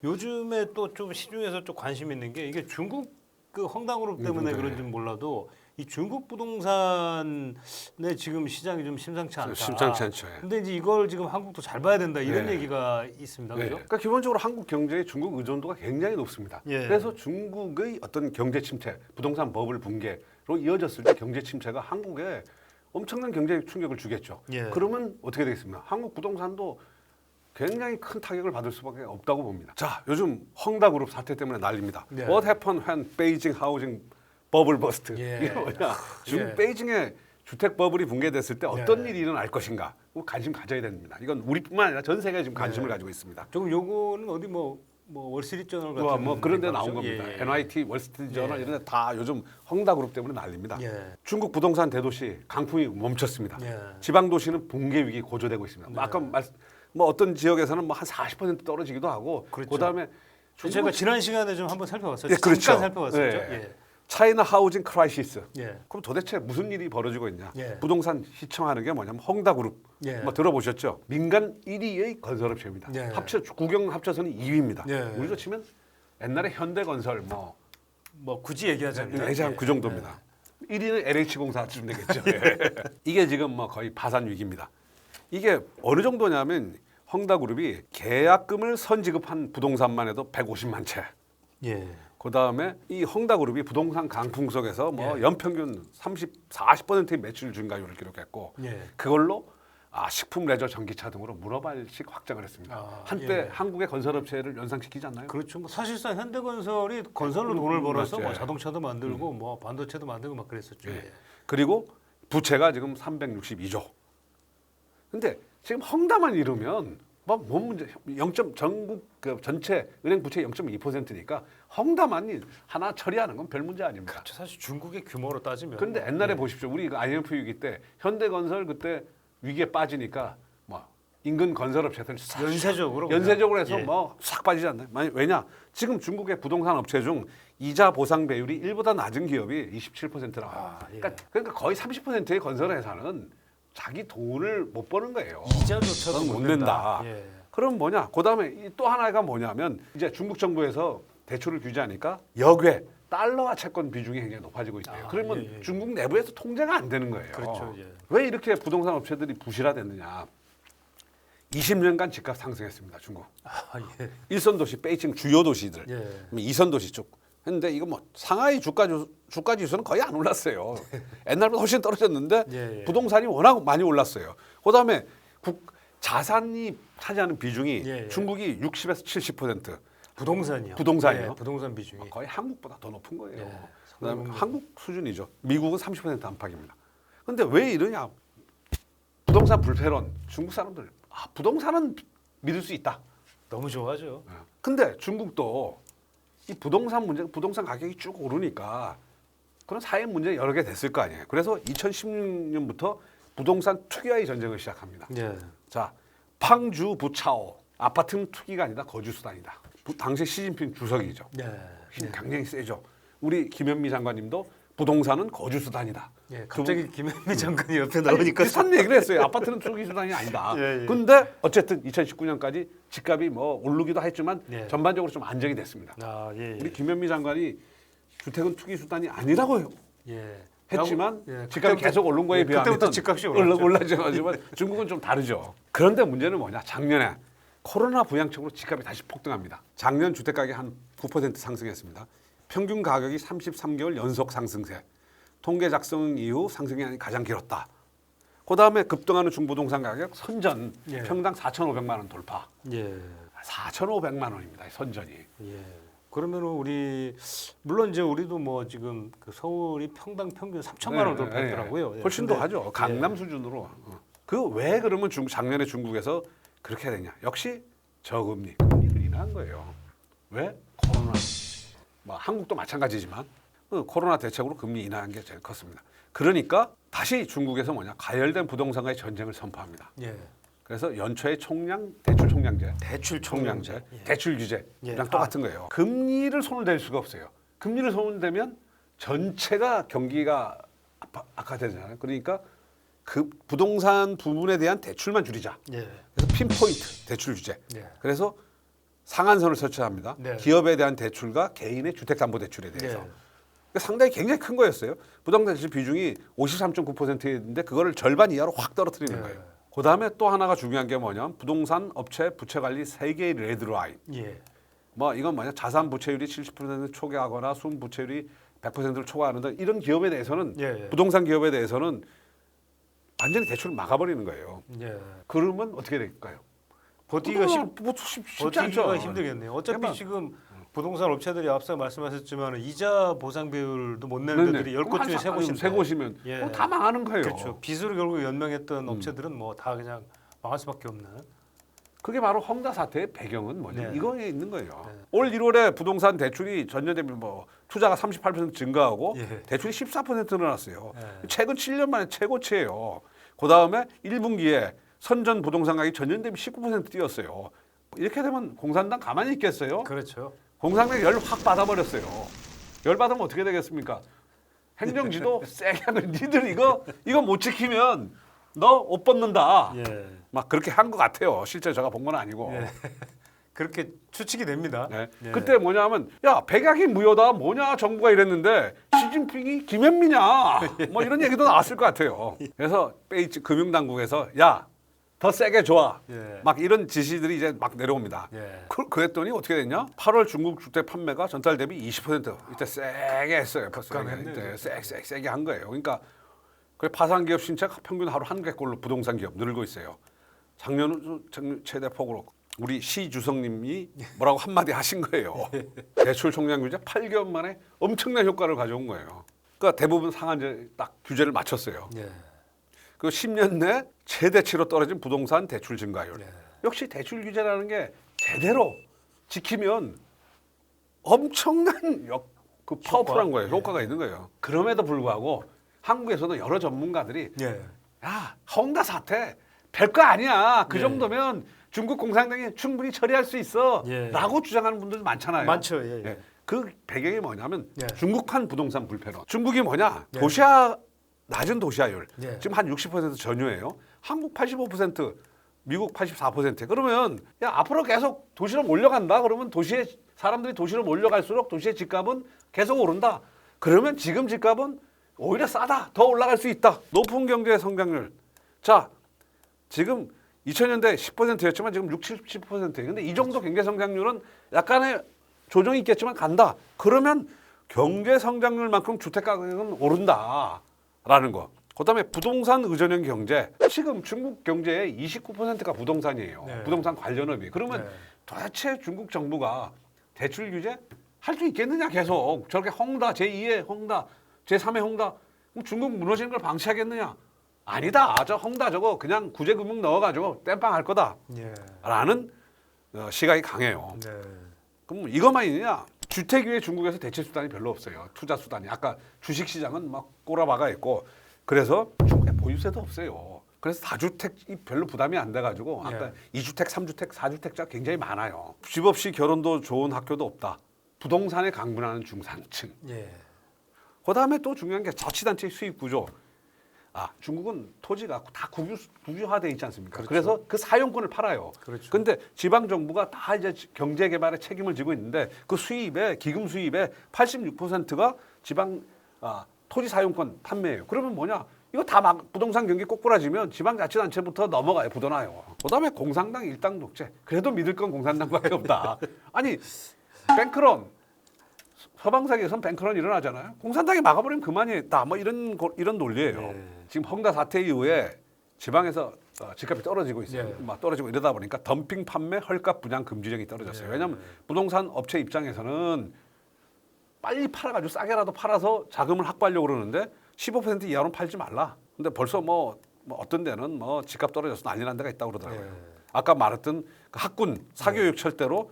요즘에 또 좀 시중에서 좀 관심 있는 게 이게 중국 그 헝다그룹 때문에 네. 그런지는 몰라도 이 중국 부동산의 지금 시장이 좀 심상치 않다. 심상치 않죠. 예. 근데 이제 이걸 지금 한국도 잘 봐야 된다 이런 네. 얘기가 있습니다. 네. 그죠? 그러니까 기본적으로 한국 경제의 중국 의존도가 굉장히 높습니다. 예. 그래서 중국의 어떤 경제 침체, 부동산 버블 붕괴로 이어졌을 때 경제 침체가 한국에 엄청난 경제 충격을 주겠죠. 예. 그러면 어떻게 되겠습니까? 한국 부동산도 굉장히 큰 타격을 받을 수밖에 없다고 봅니다. 자, 요즘 헝다그룹 사태 때문에 난립니다. 예. What happened when Beijing housing bubble burst? 예. 이게 뭐냐? 지금 예. 베이징의 주택 버블이 붕괴됐을 때 어떤 예. 일이 일어날 것인가? 관심 가져야 됩니다. 이건 우리뿐만 아니라 전 세계가 지금 관심을 예. 가지고 있습니다. 조금 요거는 어디 뭐 월스트리트저널 같은 뭐 그런 데 데가 나온 그렇죠? 겁니다. 예, 예. NYT, 월스트리트저널 예. 이런 데 다 요즘 헝다그룹 때문에 난립니다. 예. 중국 부동산 대도시 강풍이 멈췄습니다. 예. 지방 도시는 붕괴 위기 고조되고 있습니다. 네. 아까 뭐 어떤 지역에서는 뭐 한 40% 떨어지기도 하고 그렇죠. 그다음에 제가 지난 시간에 좀 한번 살펴봤었죠. 예, 그렇죠. 잠깐 살펴봤었죠. 예. 예. 차이나 하우징 크라이시스. 예. 그럼 도대체 무슨 일이 벌어지고 있냐? 예. 부동산 시청하는 게 뭐냐면 헝다그룹. 예. 뭐 들어보셨죠? 민간 1위의 건설업체입니다. 예. 국영 합쳐서는 2위입니다. 예. 우리로 치면 옛날에 현대건설 뭐 굳이 얘기하자면 예전 그 정도입니다. 1위는 LH공사쯤 되겠죠. 예. 이게 지금 뭐 거의 파산 위기입니다. 이게 어느 정도냐면 헝다그룹이 계약금을 선지급한 부동산만 해도 150만 채. 예. 그다음에 이 헝다그룹이 부동산 강풍 속에서 뭐 예. 연평균 40%의 매출 증가율을 기록했고 예. 그걸로 식품, 레저, 전기차 등으로 문어발식 확장을 했습니다. 아, 한때 예. 한국의 건설업체를 연상시키지 않나요? 그렇죠. 뭐 사실상 현대건설이 건설로 돈을 벌어서 맞죠. 뭐 자동차도 만들고 뭐 반도체도 만들고 막 그랬었죠. 예. 그리고 부채가 지금 362조. 근데 지금 헝다만 이루면 뭔 문제? 전국 그 전체 은행 부채 0.2%니까 헝다만 하나 처리하는 건 별 문제 아닙니다. 그렇죠. 사실 중국의 규모로 따지면. 그런데 옛날에 보십시오. 우리 그 IMF 위기 때 현대건설 그때 위기에 빠지니까 뭐 인근 건설업체들 싹 연쇄적으로 연쇄적으로 해서 예. 뭐 싹 빠지지 않나요? 왜냐? 지금 중국의 부동산 업체 중 이자 보상 배율이 일보다 낮은 기업이 27%라고. 예. 그러니까 거의 30%의 건설 회사는 자기 돈을 못 버는 거예요. 이자조차도 못 못 낸다. 예. 그럼 뭐냐? 그다음에 또 하나가 뭐냐면 이제 중국 정부에서 대출을 규제하니까 역외 달러화 채권 비중이 굉장히 높아지고 있대요. 그러면 예. 중국 내부에서 통제가 안 되는 거예요. 그렇죠. 예. 왜 이렇게 부동산 업체들이 부실화됐느냐? 20년간 집값 상승했습니다. 중국. 예. 일선 도시 베이징 주요 도시들, 예. 이선 도시 쪽. 근데 이거 뭐 상하이 주가 지수는 거의 안 올랐어요. 옛날보다 훨씬 떨어졌는데 예. 부동산이 워낙 많이 올랐어요. 그다음에 자산이 차지하는 비중이 예. 중국이 60에서 70%. 부동산이요. 부동산이요? 예, 부동산 비중이. 거의 한국보다 더 높은 거예요. 예, 그다음에 상당히 한국 수준이죠. 미국은 30% 안팎입니다. 근데 왜 이러냐? 부동산 불패론. 중국 사람들 부동산은 믿을 수 있다. 너무 좋아하죠. 근데 중국도 이 부동산 문제, 부동산 가격이 쭉 오르니까 그런 사회 문제 여러 개 됐을 거 아니에요. 그래서 2016년부터 부동산 투기와의 전쟁을 시작합니다. 예. 자, 팡주 부차오 아파트는 투기가 아니다 거주 수단이다. 당시 시진핑 주석이죠. 예. 힘 굉장히 세죠. 우리 김현미 장관님도 부동산은 거주 수단이다. 예. 갑자기 김현미 장관이 옆에 나오니까 비슷한 얘기를 했어요. 아파트는 투기 수단이 아니다. 예. 근데 어쨌든 2019년까지 집값이 뭐 오르기도 했지만 예. 전반적으로 좀 안정이 됐습니다. 예. 우리 김현미 장관이 주택은 투기 수단이 아니라고 예. 했지만 예. 집값이 계속 오른 거에 비하면 그때부터 집값이 올랐죠. 올라죠. 하지만 중국은 좀 다르죠. 그런데 문제는 뭐냐? 작년에 코로나 부양책으로 집값이 다시 폭등합니다. 작년 주택 가격이 한 9% 상승했습니다. 평균 가격이 33개월 연속 상승세. 통계 작성 이후 상승이 가장 길었다. 그다음에 급등하는 중부동산 가격 선전 예. 평당 4,500만 원 돌파. 예. 4,500만 원입니다. 선전이. 예. 그러면은 우리 물론 이제 우리도 뭐 지금 그 서울이 평당 평균 3천만 원 돌파했더라고요. 예. 훨씬 더 근데 하죠. 강남 수준으로. 그 왜 그러면 작년에 중국에서 그렇게 되냐? 역시 저금리, 금리를 인하한 거예요. 왜? 코로나. 뭐 한국도 마찬가지지만 코로나 대책으로 금리 인하한 게 제일 컸습니다. 그러니까 다시 중국에서 가열된 부동산과의 전쟁을 선포합니다. 예. 그래서 연초에 대출 총량제, 대출 총량제, 예. 대출 규제랑 예. 똑같은 거예요. 금리를 손을 댈 수가 없어요. 금리를 손을 대면 전체가 경기가 악화되잖아요. 그러니까 그 부동산 부분에 대한 대출만 줄이자. 예. 그래서 핀포인트 대출 규제. 예. 그래서 상한선을 설치합니다. 네. 기업에 대한 대출과 개인의 주택담보대출에 대해서. 네. 그러니까 상당히 굉장히 큰 거였어요. 부동산 비중이 53.9%였는데 그거를 절반 이하로 확 떨어뜨리는 네. 거예요. 그 다음에 또 하나가 중요한 게 뭐냐면 부동산 업체 부채 관리 3개의 레드라인. 예. 뭐 이건 뭐냐 자산 부채율이 70% 초과하거나 순 부채율이 100%를 초과하는 이런 기업에 대해서는 예. 부동산 기업에 대해서는 완전히 대출을 막아버리는 거예요. 예. 그러면 어떻게 될까요? 버티기가 쉽지 버티기가 않죠. 힘들겠네요. 어차피 그러면- 지금 부동산 업체들이 앞서 말씀하셨지만 이자 보상 비율도 못 내는 데들이 10곳 중에 3곳인데 세 곳이면 예. 그럼 다 망하는 거예요. 그렇죠. 빚으로 결국 연명했던 업체들은 뭐 다 그냥 망할 수밖에 없는. 그게 바로 헝다 사태의 배경은 뭐냐? 네. 이거에 있는 거예요. 네. 올 1월에 부동산 대출이 전년 대비 뭐 투자가 38% 증가하고 예. 대출이 14% 늘어났어요. 예. 최근 7년 만에 최고치예요. 그 다음에 1분기에 선전 부동산 가격이 전년 대비 19% 뛰었어요. 이렇게 되면 공산당 가만히 있겠어요? 그렇죠. 공산당 열 확 받아버렸어요. 열 받으면 어떻게 되겠습니까? 행정지도 세게 하는 니들 이거 못 지키면 너 옷 벗는다. 예. 막 그렇게 한 것 같아요. 실제 제가 본 건 아니고. 예. 그렇게 추측이 됩니다. 네. 예. 그때 뭐냐면 야 백약이 무효다 뭐냐 정부가 이랬는데 시진핑이 김현미냐 뭐 이런 얘기도 나왔을 것 같아요. 그래서 베이지 금융당국에서 야 더 세게 줘. 예. 막 이런 지시들이 이제 막 내려옵니다. 예. 그랬더니 어떻게 됐냐? 8월 중국 주택 판매가 전달 대비 20% 이때 세게 했어요. 급감했네, 이때 세게 한 거예요. 그러니까 그 파산기업 신책 평균 하루 한 개꼴로 부동산 기업 늘고 있어요. 작년 최대 폭으로 우리 시주성님이 뭐라고 한마디 하신 거예요. 대출 총량 규제 8개월 만에 엄청난 효과를 가져온 거예요. 그러니까 대부분 상한제 딱 규제를 맞췄어요. 예. 그 10년 내 최대치로 떨어진 부동산 대출 증가율. 예. 역시 대출 규제라는 게 제대로 지키면 엄청난 그 파워풀한 거예요. 효과가 있는 거예요. 그럼에도 불구하고 한국에서도 여러 전문가들이 예. 야 헝다 사태 별거 아니야. 그 예. 정도면 중국 공산당이 충분히 처리할 수 있어. 예. 라고 주장하는 분들 많잖아요. 많죠. 예. 예. 예. 그 배경이 뭐냐면 예. 중국판 부동산 불패론. 중국이 뭐냐? 예. 도시화 낮은 도시화율. 예. 지금 한 60% 전유예요. 한국 85%, 미국 84%. 그러면 야 앞으로 계속 도시로 몰려간다. 그러면 도시에 사람들이 도시로 몰려갈수록 도시의 집값은 계속 오른다. 그러면 지금 집값은 오히려 싸다. 더 올라갈 수 있다. 높은 경제 성장률. 자, 지금 2000년대 10%였지만 지금 60, 70%예요. 근데 이 정도 경제 성장률은 약간의 조정이 있겠지만 간다. 그러면 경제 성장률만큼 주택 가격은 오른다라는 거. 그다음에 부동산 의존형 경제. 지금 중국 경제의 29%가 부동산이에요. 네. 부동산 관련업이. 그러면 네. 도대체 중국 정부가 대출 규제 할 수 있겠느냐 계속. 저렇게 헝다 제2의 헝다 제3의 헝다 그럼 중국 무너지는 걸 방치하겠느냐? 아니다. 저 헝다 저거 그냥 구제금융 넣어가지고 땜빵 할 거다. 예. 라는 시각이 강해요. 네. 그럼 이것만 있느냐? 주택 위에 중국에서 대체 수단이 별로 없어요. 투자 수단이. 아까 주식 시장은 막 꼬라박아 있고 그래서 중국에 보유세도 없어요. 그래서 다주택이 별로 부담이 안 돼가지고 아까 예. 2주택, 3주택, 4주택자 굉장히 많아요. 집 없이 결혼도 좋은 학교도 없다. 부동산에 강분하는 중산층. 예. 그다음에 또 중요한 게 자치단체 수입 구조. 아 중국은 토지가 다 국유화돼 있지 않습니까? 그렇죠. 그래서 그 사용권을 팔아요. 그렇죠. 근데 지방 정부가 다 이제 경제 개발에 책임을 지고 있는데 그 수입에 기금 수입의 86%가 지방 토지 사용권 판매예요. 그러면 뭐냐? 이거 다 막 부동산 경기 꼬꾸라지면 지방자치단체부터 넘어가요. 부도나요. 그다음에 공산당 일당 독재. 그래도 믿을 건 공산당밖에 없다. 아니 뱅크런 서방세계에선 뱅크런 일어나잖아요. 공산당이 막아버리면 그만이다. 뭐 이런 논리예요. 네. 지금 헝다 사태 이후에 지방에서 집값이 떨어지고 있어요. 네. 막 떨어지고 이러다 보니까 덤핑 판매, 헐값 분양 금지령이 떨어졌어요. 네. 왜냐하면 부동산 업체 입장에서는 빨리 팔아가지고 싸게라도 팔아서 자금을 확보하려고 그러는데 15% 이하로는 팔지 말라. 근데 벌써 뭐 어떤 데는 뭐 집값 떨어져서 난리 난 데가 있다고 그러더라고요. 네. 아까 말했던 그 학군 사교육 철대로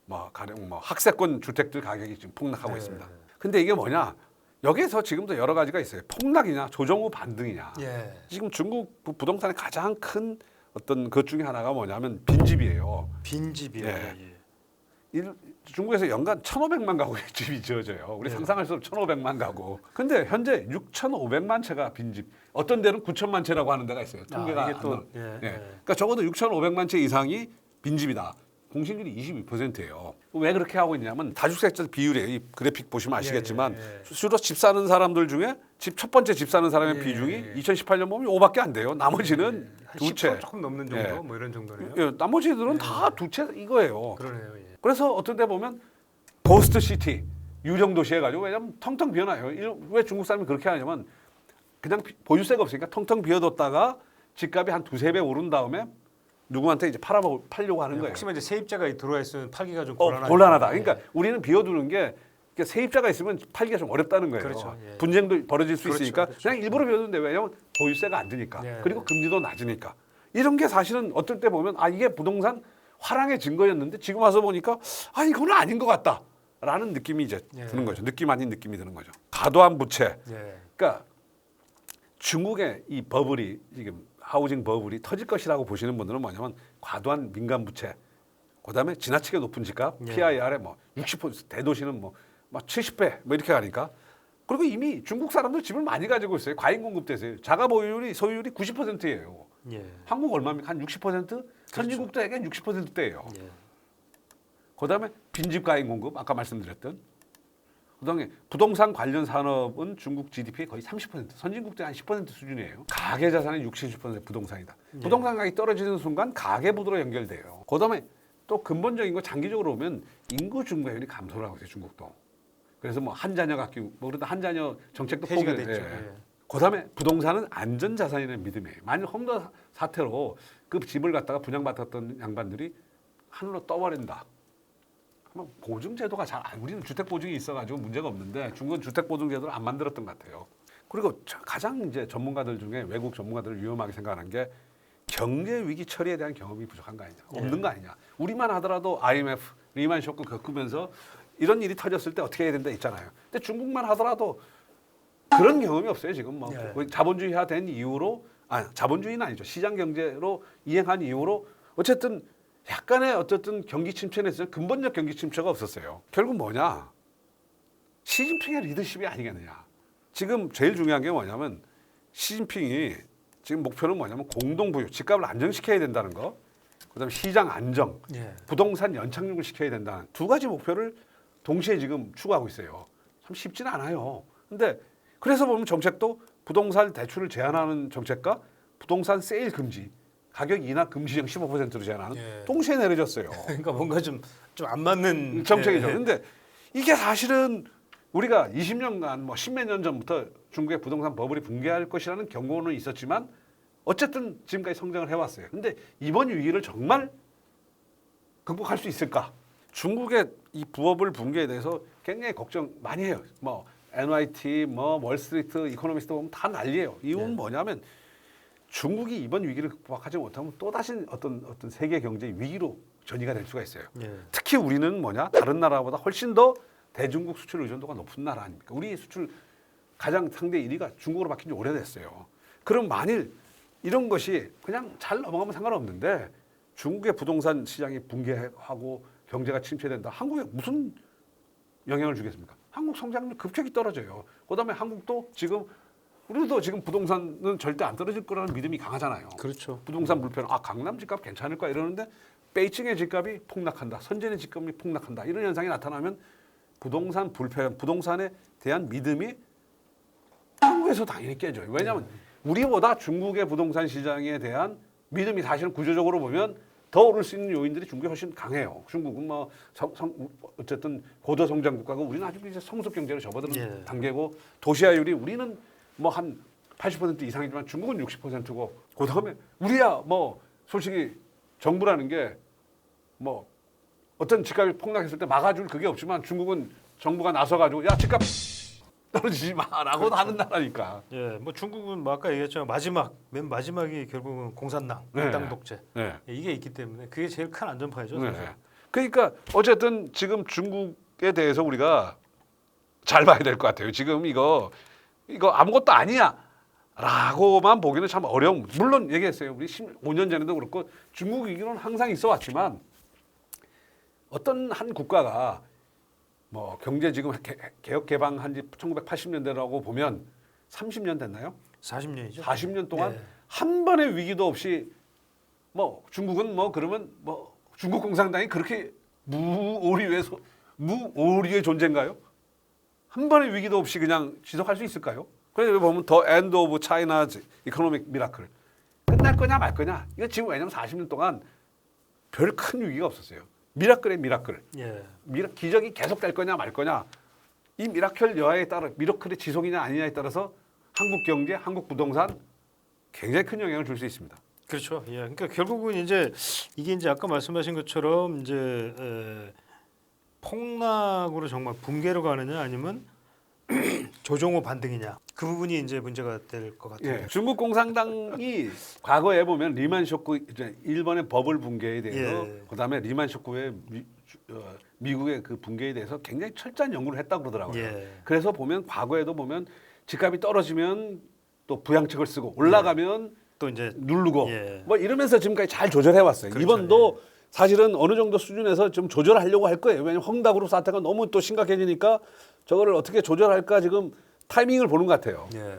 뭐 가령 뭐 학세권 주택들 가격이 지금 폭락하고 네. 있습니다. 근데 이게 뭐냐? 여기에서 지금도 여러 가지가 있어요. 폭락이냐, 조정 후 반등이냐. 예. 지금 중국 부동산의 가장 큰 어떤 것 중에 하나가 뭐냐면 빈집이에요. 빈집이요. 예. 중국에서 연간 1,500만 가구의 집이 지어져요. 우리 네. 상상할 수 없는 1,500만 가구. 근데 현재 6,500만 채가 빈집. 어떤 데는 9천만 채라고 하는 데가 있어요. 통계가 이게 또 안 나와요. 예. 예. 예. 그러니까 적어도 6,500만 채 이상이 빈집이다. 공실률이 22%예요. 왜 그렇게 하고 있냐면 다주택자 비율이에요. 이 그래픽 보시면 아시겠지만 예. 주로 집 사는 사람들 중에 첫 번째 집 사는 사람의 예. 비중이 2018년 보면 5밖에 안 돼요. 나머지는 한 두 채. 10% 조금 넘는 정도 예. 뭐 이런 정도네요. 예, 나머지들은 다 두 채 이거예요. 그러네요. 예. 그래서 어떤 데 보면 고스트 시티, 유령 도시 해가지고 왜냐면 텅텅 비어놔요. 왜 중국 사람이 그렇게 하냐면 그냥 보유세가 없으니까 텅텅 비워뒀다가 집값이 한 두세 배 오른 다음에 누구한테 이제 팔려고 하는 거예요. 혹시나 이제 세입자가 들어와 있으면 팔기가 좀 곤란하다. 그러니까 우리는 비워두는 게 세입자가 있으면 팔기가 좀 어렵다는 거예요. 그렇죠. 예. 분쟁도 벌어질 수 그렇죠. 있으니까 그렇죠. 그냥 일부러 비워두는데 왜냐면 보유세가 안 드니까. 예. 그리고 금리도 낮으니까. 이런 게 사실은 어떨 때 보면 이게 부동산 화랑의 증거였는데 지금 와서 보니까 이거는 아닌 것 같다라는 느낌이 이제 예. 드는 거죠. 느낌 아닌 느낌이 드는 거죠. 과도한 부채. 예. 그러니까 중국의 이 버블이 지금 하우징 버블이 터질 것이라고 보시는 분들은 뭐냐면 과도한 민간 부채, 그다음에 지나치게 높은 집값, 예. PIR에 뭐 60% 대도시는 뭐 70배 뭐 이렇게 가니까 그리고 이미 중국 사람들 집을 많이 가지고 있어요. 과잉 공급돼서요. 자가 보유율이 소유율이 90%예요. 예. 한국 얼마입니까? 한 60%? 선진국들에겐 60%대예요. 예. 그다음에 빈집 과잉 공급 아까 말씀드렸던 그다음에 부동산 관련 산업은 중국 GDP의 거의 30%, 선진국대 한 10% 수준이에요. 가계 자산의 60, 70% 부동산이다. 예. 부동산 가격이 떨어지는 순간 가계 부도로 연결돼요. 그다음에 또 근본적인 거 장기적으로 보면 인구 증가율이 감소를 하고 있어요, 중국도. 그래서 뭐 한 자녀 갖기 뭐 그러다 한 자녀 정책도 폐지가 포기해요. 됐죠. 예. 예. 그다음에 부동산은 안전 자산이라는 믿음이에요. 만약 홈더 사태로 그 집을 갖다가 분양받았던 양반들이 하늘로 떠버린다. 그러면 보증 제도가 우리는 주택 보증이 있어가지고 문제가 없는데 중국은 주택 보증 제도를 안 만들었던 것 같아요. 그리고 가장 이제 전문가들 중에 외국 전문가들을 위험하게 생각하는 게 경제 위기 처리에 대한 경험이 부족한 거 아니냐, 없는 거 아니냐. 우리만 하더라도 IMF, 리만 쇼크 겪으면서 이런 일이 터졌을 때 어떻게 해야 된다 있잖아요. 근데 중국만 하더라도 그런 경험이 없어요. 지금 뭐 예. 자본주의화된 이후로 자본주의는 아니죠. 시장 경제로 이행한 이후로 어쨌든 약간의 어쨌든 경기 침체는 있어요. 근본적 경기 침체가 없었어요. 결국 뭐냐? 시진핑의 리더십이 아니겠느냐. 지금 제일 중요한 게 뭐냐면 시진핑이 지금 목표는 뭐냐면 공동부유, 집값을 안정시켜야 된다는 거. 그다음에 시장 안정, 예. 부동산 연착륙을 시켜야 된다는 두 가지 목표를 동시에 지금 추구하고 있어요. 참 쉽지는 않아요. 근데 그래서 보면 정책도 부동산 대출을 제한하는 정책과 부동산 세일 금지, 가격 인하 금지령 15%로 제한하는 예. 동시에 내려졌어요. 그러니까 뭔가 좀 안 맞는 정책이죠. 예. 근데 이게 사실은 우리가 20년간 뭐 10몇 년 전부터 중국의 부동산 버블이 붕괴할 것이라는 경고는 있었지만 어쨌든 지금까지 성장을 해왔어요. 근데 이번 위기를 정말 극복할 수 있을까? 중국의 이 부업을 붕괴에 대해서 굉장히 걱정 많이 해요. 뭐 NYT, 뭐 월스트리트, 이코노미스트 보면 다 난리예요. 이유는 네. 뭐냐면 중국이 이번 위기를 극복하지 못하면 또 다시 어떤 세계 경제 위기로 전이가 될 수가 있어요. 예. 특히 우리는 뭐냐? 다른 나라보다 훨씬 더 대중국 수출 의존도가 높은 나라 아닙니까? 우리 수출 가장 상대 1위가 중국으로 바뀐 지 오래됐어요. 그럼 만일 이런 것이 그냥 잘 넘어가면 상관없는데 중국의 부동산 시장이 붕괴하고 경제가 침체된다. 한국에 무슨 영향을 주겠습니까? 한국 성장률 급격히 떨어져요. 그다음에 한국도 지금 우리도 지금 부동산은 절대 안 떨어질 거라는 믿음이 강하잖아요. 그렇죠. 부동산 불편, 강남 집값 괜찮을까 이러는데 베이징의 집값이 폭락한다, 선진의 집값이 폭락한다 이런 현상이 나타나면 부동산 불편, 부동산에 대한 믿음이 한국에서 당연히 깨져요. 왜냐하면 우리보다 중국의 부동산 시장에 대한 믿음이 사실은 구조적으로 보면 더 오를 수 있는 요인들이 중국이 훨씬 강해요. 중국은 뭐 어쨌든 고도 성장 국가고 우리는 아직 이제 성숙 경제로 접어드는 예. 단계고 도시화율이 우리는 뭐 한 80% 이상이지만 중국은 60%고 그다음에 우리야 뭐 솔직히 정부라는 게 뭐 어떤 집값이 폭락했을 때 막아줄 그게 없지만 중국은 정부가 나서가지고 야 집값 떨어지지 마라고 하는 나라니까. 예, 뭐 중국은 뭐 아까 얘기했지만 맨 마지막이 결국은 공산당, 네. 땅 독재 네. 예, 이게 있기 때문에 그게 제일 큰 안전파이죠. 네. 사실. 그러니까 어쨌든 지금 중국에 대해서 우리가 잘 봐야 될 것 같아요. 지금 이거 아무것도 아니야. 라고만 보기는 참 어려운. 물론 얘기했어요. 우리 15년 전에도 그렇고 중국 위기는 항상 있어 왔지만 어떤 한 국가가 뭐 경제 지금 개혁 개방한 지 1980년대라고 보면 30년 됐나요? 40년이죠. 40년 동안 예. 한 번의 위기도 없이 뭐 중국은 뭐 그러면 뭐 중국 공산당이 그렇게 무오류의 존재인가요? 한 번의 위기도 없이 그냥 지속할 수 있을까요? 그래서 보면 더 엔드 오브 차이나즈 이코노믹 미라클 끝날 거냐 말 거냐. 이거 지금 왜냐면 40년 동안 별 큰 위기가 없었어요. 미라클의 미라클. 예. 기적이 계속될 거냐 말 거냐. 이 미라클 여하에 따라 미라클의 지속이냐 아니냐에 따라서 한국 경제, 한국 부동산 굉장히 큰 영향을 줄 수 있습니다. 그렇죠. 예. 그러니까 결국은 이제 이게 이제 아까 말씀하신 것처럼 이제 폭락으로 정말 붕괴로 가느냐 아니면 조정호 반등이냐 그 부분이 이제 문제가 될 것 같아요. 예, 중국 공산당이 과거에 보면 리만 쇼크 이제 일본의 버블 붕괴에 대해서 예. 그다음에 리만 쇼크 후에 미국의 그 붕괴에 대해서 굉장히 철저한 연구를 했다고 그러더라고요. 예. 그래서 보면 과거에도 보면 집값이 떨어지면 또 부양책을 쓰고 올라가면 또 이제 누르고 예. 뭐 이러면서 지금까지 잘 조절해 왔어요. 그렇죠. 이번도 사실은 어느 정도 수준에서 좀 조절하려고 할 거예요. 왜냐하면 헝다그룹 사태가 너무 또 심각해지니까 저거를 어떻게 조절할까 지금 타이밍을 보는 것 같아요. 예.